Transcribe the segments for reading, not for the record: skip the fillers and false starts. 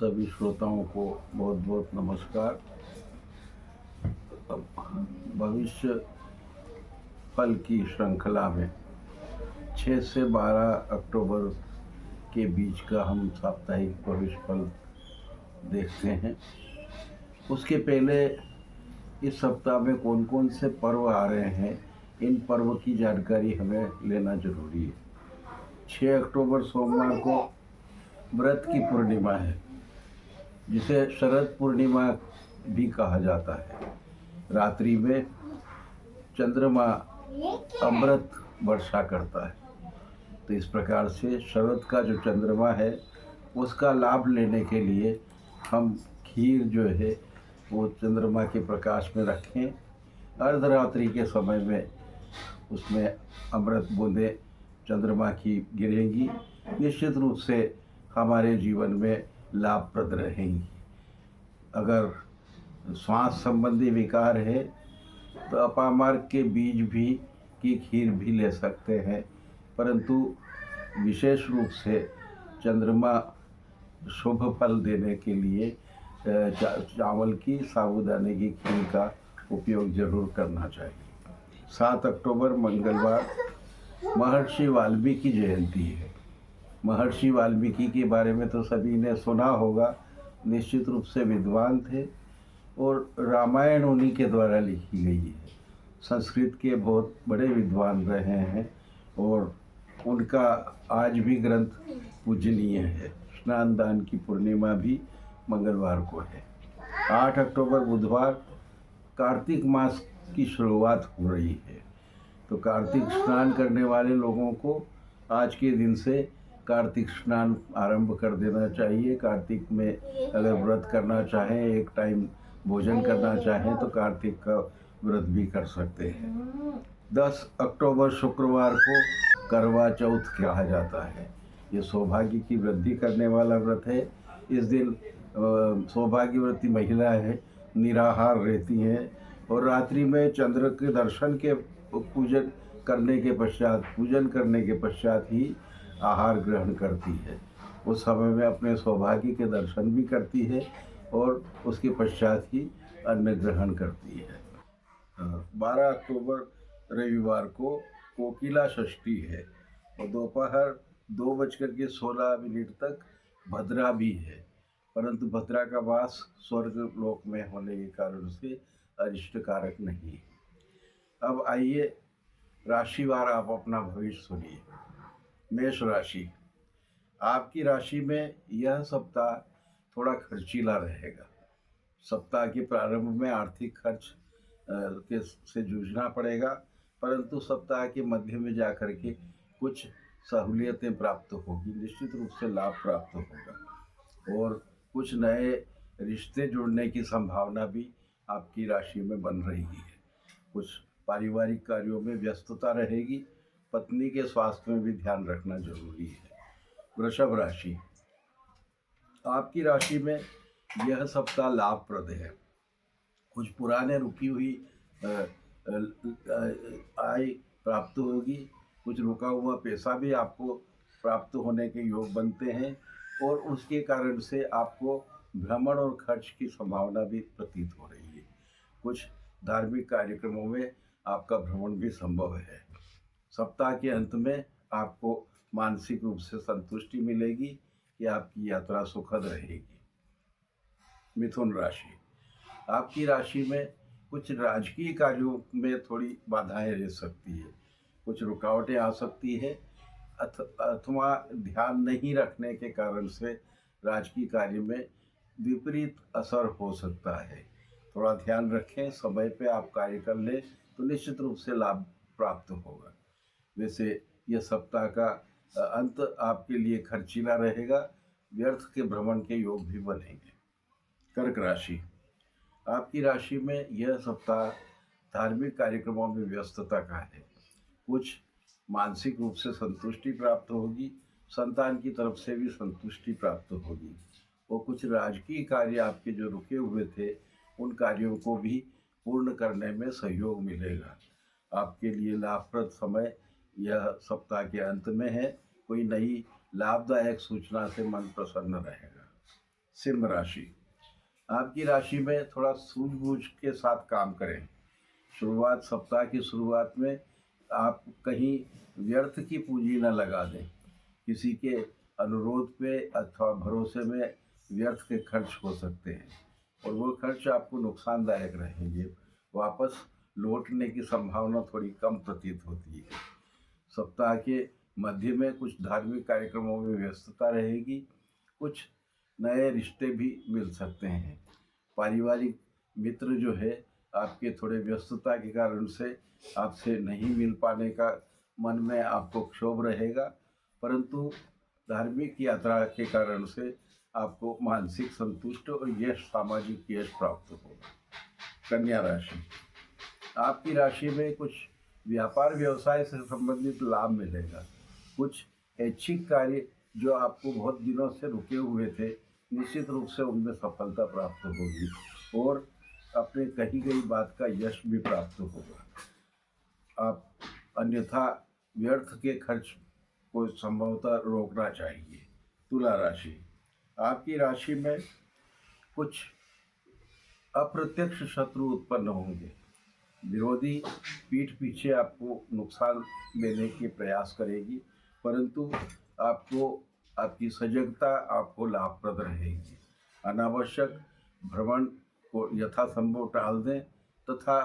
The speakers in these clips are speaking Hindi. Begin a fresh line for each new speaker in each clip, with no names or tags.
सभी श्रोताओं को बहुत बहुत नमस्कार। भविष्य फल की श्रृंखला में 6 से 12 अक्टूबर के बीच का हम साप्ताहिक भविष्य फल देखते हैं। उसके पहले इस सप्ताह में कौन कौन से पर्व आ रहे हैं, इन पर्व की जानकारी हमें लेना जरूरी है। 6 अक्टूबर सोमवार को व्रत की पूर्णिमा है, जिसे शरद पूर्णिमा भी कहा जाता है। रात्रि में चंद्रमा अमृत वर्षा करता है, तो इस प्रकार से शरद का जो चंद्रमा है उसका लाभ लेने के लिए हम खीर जो है वो चंद्रमा के प्रकाश में रखें। अर्धरात्रि के समय में उसमें अमृत बूंदें चंद्रमा की गिरेंगी, निश्चित रूप से हमारे जीवन में लाभप्रद रहेंगी। अगर श्वास संबंधी विकार है तो अपामार्ग के बीज भी की खीर भी ले सकते हैं, परंतु विशेष रूप से चंद्रमा शुभ फल देने के लिए चावल की साबूदाने की खीर का उपयोग जरूर करना चाहिए। 7 अक्टूबर मंगलवार महर्षि वाल्मीकि जयंती है। महर्षि वाल्मीकि के बारे में तो सभी ने सुना होगा, निश्चित रूप से विद्वान थे और रामायण उन्हीं के द्वारा लिखी गई है। संस्कृत के बहुत बड़े विद्वान रहे हैं और उनका आज भी ग्रंथ पूजनीय है। स्नान दान की पूर्णिमा भी मंगलवार को है। 8 अक्टूबर बुधवार कार्तिक मास की शुरुआत हो रही है, तो कार्तिक स्नान करने वाले लोगों को आज के दिन से कार्तिक स्नान आरंभ कर देना चाहिए। कार्तिक में अगर व्रत करना चाहें, एक टाइम भोजन करना चाहें, तो कार्तिक का व्रत भी कर सकते हैं। 10 अक्टूबर शुक्रवार को करवा चौथ कहा जाता है। ये सौभाग्य की वृद्धि करने वाला व्रत है। इस दिन सौभाग्यवती महिलाएं निराहार रहती हैं और रात्रि में चंद्र के दर्शन के पूजन करने के पश्चात ही आहार ग्रहण करती है। उस समय में अपने सौभाग्य के दर्शन भी करती है और उसके पश्चात ही अन्न ग्रहण करती है। 12 अक्टूबर रविवार को कोकिला षष्ठी है और दोपहर 2:16 तक भद्रा भी है, परंतु भद्रा का वास स्वर्ग लोक में होने के कारण से अरिष्ट कारक नहीं है। अब आइए राशिवार आप अपना भविष्य सुनिए। मेष राशि, आपकी राशि में यह सप्ताह थोड़ा खर्चीला रहेगा। सप्ताह के प्रारंभ में आर्थिक खर्च से जूझना पड़ेगा, परंतु सप्ताह के मध्य में जाकर के कुछ सहूलियतें प्राप्त होगी, निश्चित रूप से लाभ प्राप्त होगा और कुछ नए रिश्ते जुड़ने की संभावना भी आपकी राशि में बन रही है। कुछ पारिवारिक कार्यों में व्यस्तता रहेगी। पत्नी के स्वास्थ्य में भी ध्यान रखना जरूरी है। वृषभ राशि, आपकी राशि में यह सप्ताह लाभप्रद है। कुछ पुराने रुकी हुई आय प्राप्त होगी। कुछ रुका हुआ पैसा भी आपको प्राप्त होने के योग बनते हैं और उसके कारण से आपको भ्रमण और खर्च की संभावना भी प्रतीत हो रही है। कुछ धार्मिक कार्यक्रमों में आपका भ्रमण भी संभव है। सप्ताह के अंत में आपको मानसिक रूप से संतुष्टि मिलेगी कि आपकी यात्रा सुखद रहेगी। मिथुन राशि, आपकी राशि में कुछ राजकीय कार्यों में थोड़ी बाधाएं रह सकती है, कुछ रुकावटें आ सकती है अथवा ध्यान नहीं रखने के कारण से राजकीय कार्य में विपरीत असर हो सकता है। थोड़ा ध्यान रखें, समय पे आप कार्य कर लें तो निश्चित रूप से लाभ प्राप्त होगा। वैसे यह सप्ताह का अंत आपके लिए खर्चीला रहेगा। व्यर्थ के भ्रमण के योग भी बनेंगे। कर्क राशि, आपकी राशि में यह सप्ताह धार्मिक कार्यक्रमों में व्यस्तता का है। कुछ मानसिक रूप से संतुष्टि प्राप्त होगी, संतान की तरफ से भी संतुष्टि प्राप्त होगी और कुछ राजकीय कार्य आपके जो रुके हुए थे उन कार्यों को भी पूर्ण करने में सहयोग मिलेगा। आपके लिए लाभप्रद समय यह सप्ताह के अंत में है। कोई नई लाभदायक सूचना से मन प्रसन्न रहेगा। सिंह राशि, आपकी राशि में थोड़ा सूझबूझ के साथ काम करें। सप्ताह की शुरुआत में आप कहीं व्यर्थ की पूंजी न लगा दें। किसी के अनुरोध पे अथवा भरोसे में व्यर्थ के खर्च हो सकते हैं और वो खर्च आपको नुकसानदायक रहेंगे। वापस लौटने की संभावना थोड़ी कम प्रतीत होती है। सप्ताह के मध्य में कुछ धार्मिक कार्यक्रमों में व्यस्तता रहेगी। कुछ नए रिश्ते भी मिल सकते हैं। पारिवारिक मित्र जो है आपके थोड़े व्यस्तता के कारण से आपसे नहीं मिल पाने का मन में आपको क्षोभ रहेगा, परंतु धार्मिक यात्रा के कारण से आपको मानसिक संतुष्ट और यश, सामाजिक यश प्राप्त होगा। कन्या राशि, आपकी राशि में कुछ व्यापार व्यवसाय से संबंधित लाभ मिलेगा। कुछ ऐच्छिक कार्य जो आपको बहुत दिनों से रुके हुए थे, निश्चित रूप से उनमें सफलता प्राप्त होगी और अपने कही गई बात का यश भी प्राप्त होगा। आप अन्यथा व्यर्थ के खर्च को संभवतः रोकना चाहिए। तुला राशि, आपकी राशि में कुछ अप्रत्यक्ष शत्रु उत्पन्न होंगे। विरोधी पीठ पीछे आपको नुकसान देने के प्रयास करेगी, परंतु आपको आपकी सजगता आपको लाभप्रद रहेगी। अनावश्यक भ्रमण को यथासंभव टाल दें तथा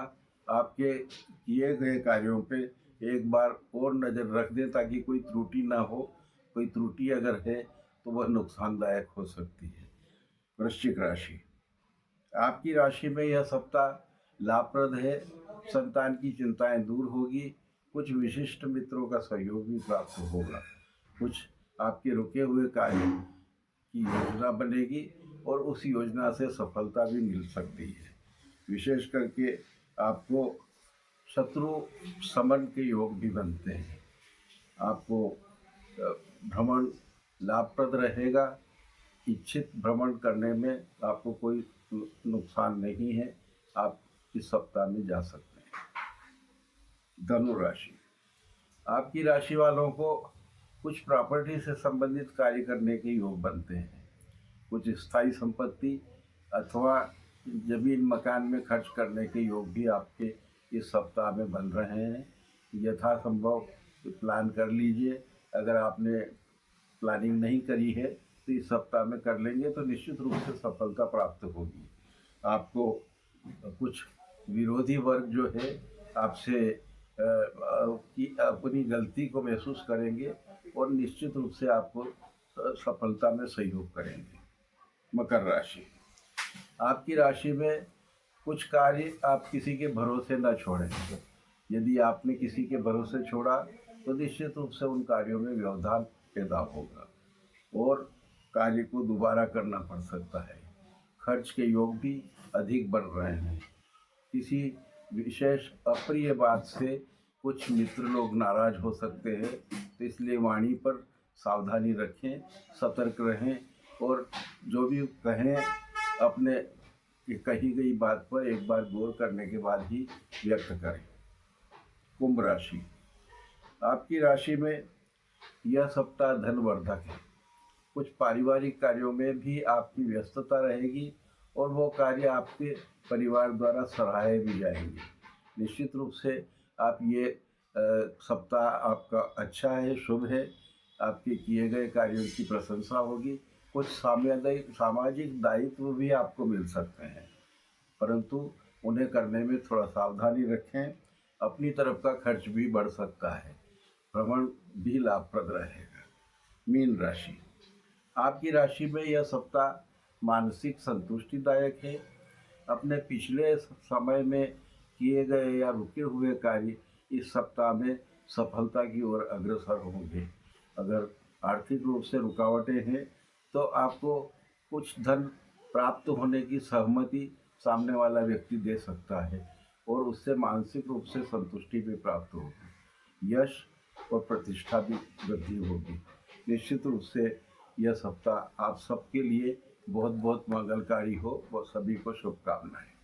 आपके किए गए कार्यों पे एक बार और नज़र रख दें ताकि कोई त्रुटि ना हो। कोई त्रुटि अगर है तो वह नुकसानदायक हो सकती है। वृश्चिक राशि, आपकी राशि में यह सप्ताह लाभप्रद है। संतान की चिंताएं दूर होगी। कुछ विशिष्ट मित्रों का सहयोग भी प्राप्त होगा। कुछ आपके रुके हुए कार्य की योजना बनेगी और उस योजना से सफलता भी मिल सकती है। विशेष करके आपको शत्रु समन के योग भी बनते हैं। आपको भ्रमण लाभप्रद रहेगा। इच्छित भ्रमण करने में आपको कोई नुकसान नहीं है। आप इस सप्ताह में जा सकते हैं। धनु राशि, आपकी राशि वालों को कुछ प्रॉपर्टी से संबंधित कार्य करने के योग बनते हैं। कुछ स्थायी संपत्ति अथवा जमीन मकान में खर्च करने के योग भी आपके इस सप्ताह में बन रहे हैं। यथासंभव प्लान कर लीजिए। अगर आपने प्लानिंग नहीं करी है तो इस सप्ताह में कर लेंगे तो निश्चित रूप से सफलता प्राप्त होगी। आपको कुछ विरोधी वर्ग जो है आपसे की अपनी गलती को महसूस करेंगे और निश्चित रूप से आपको सफलता में सहयोग करेंगे। मकर राशि, आपकी राशि में कुछ कार्य आप किसी के भरोसे न छोड़ें। यदि आपने किसी के भरोसे छोड़ा तो निश्चित रूप से उन कार्यों में व्यवधान पैदा होगा और कार्य को दोबारा करना पड़ सकता है। खर्च के योग भी अधिक बढ़ रहे हैं। किसी विशेष अप्रिय बात से कुछ मित्र लोग नाराज हो सकते हैं, तो इसलिए वाणी पर सावधानी रखें, सतर्क रहें और जो भी कहें अपने कही गई बात पर एक बार गौर करने के बाद ही व्यक्त करें। कुंभ राशि, आपकी राशि में यह सप्ताह धनवर्धक है। कुछ पारिवारिक कार्यों में भी आपकी व्यस्तता रहेगी और वो कार्य आपके परिवार द्वारा सराहे भी जाएंगे। निश्चित रूप से आप ये सप्ताह आपका अच्छा है, शुभ है। आपके किए गए कार्यों की प्रशंसा होगी। कुछ सामाजिक दायित्व भी आपको मिल सकते हैं, परंतु उन्हें करने में थोड़ा सावधानी रखें। अपनी तरफ का खर्च भी बढ़ सकता है। भ्रमण भी लाभप्रद रहेगा। मीन राशि, आपकी राशि में यह सप्ताह मानसिक संतुष्टिदायक है। अपने पिछले समय में किए गए या रुके हुए कार्य इस सप्ताह में सफलता की ओर अग्रसर होंगे। अगर आर्थिक रूप से रुकावटें हैं तो आपको कुछ धन प्राप्त होने की सहमति सामने वाला व्यक्ति दे सकता है और उससे मानसिक रूप से संतुष्टि भी प्राप्त होगी। यश और प्रतिष्ठा भी वृद्धि होगी। निश्चित रूप से यह सप्ताह आप सबके लिए बहुत बहुत मंगलकारी हो। और सभी को शुभकामनाएं।